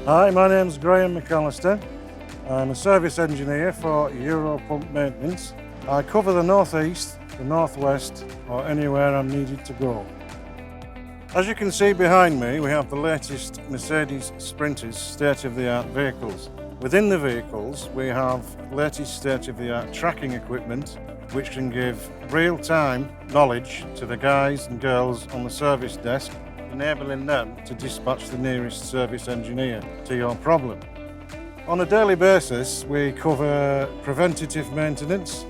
Hi, my name's Graham McAllister. I'm a service engineer for Europump maintenance. I cover the northeast, the northwest, or anywhere I'm needed to go. As you can see behind me, we have the latest Mercedes Sprinters state-of-the-art vehicles. Within the vehicles, we have latest state-of-the-art tracking equipment, which can give real-time knowledge to the guys and girls on the service desk, enabling them to dispatch the nearest service engineer to your problem. On a daily basis, we cover preventative maintenance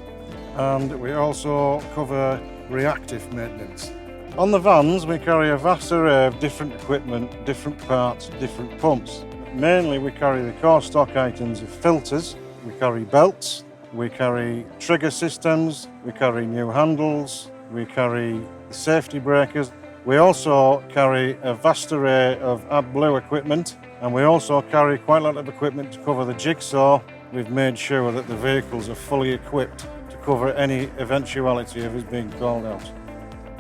and we also cover reactive maintenance. On the vans, we carry a vast array of different equipment, different parts, different pumps. Mainly we carry the core stock items of filters, we carry belts, we carry trigger systems, we carry new handles, we carry safety breakers. We also carry a vast array of AdBlue equipment, and we also carry quite a lot of equipment to cover the jigsaw. We've made sure that the vehicles are fully equipped to cover any eventuality of us being called out.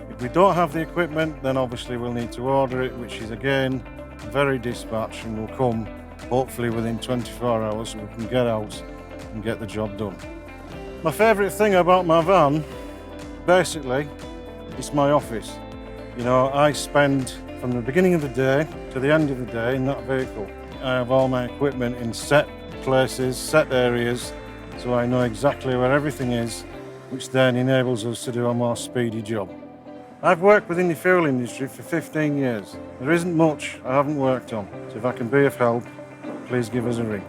If we don't have the equipment, then obviously we'll need to order it, which is again very dispatch and will come hopefully within 24 hours so we can get out and get the job done. My favourite thing about my van, basically, is my office. You know, I spend from the beginning of the day to the end of the day in that vehicle. I have all my equipment in set places, set areas, so I know exactly where everything is, which then enables us to do a more speedy job. I've worked within the fuel industry for 15 years. There isn't much I haven't worked on, so if I can be of help, please give us a ring.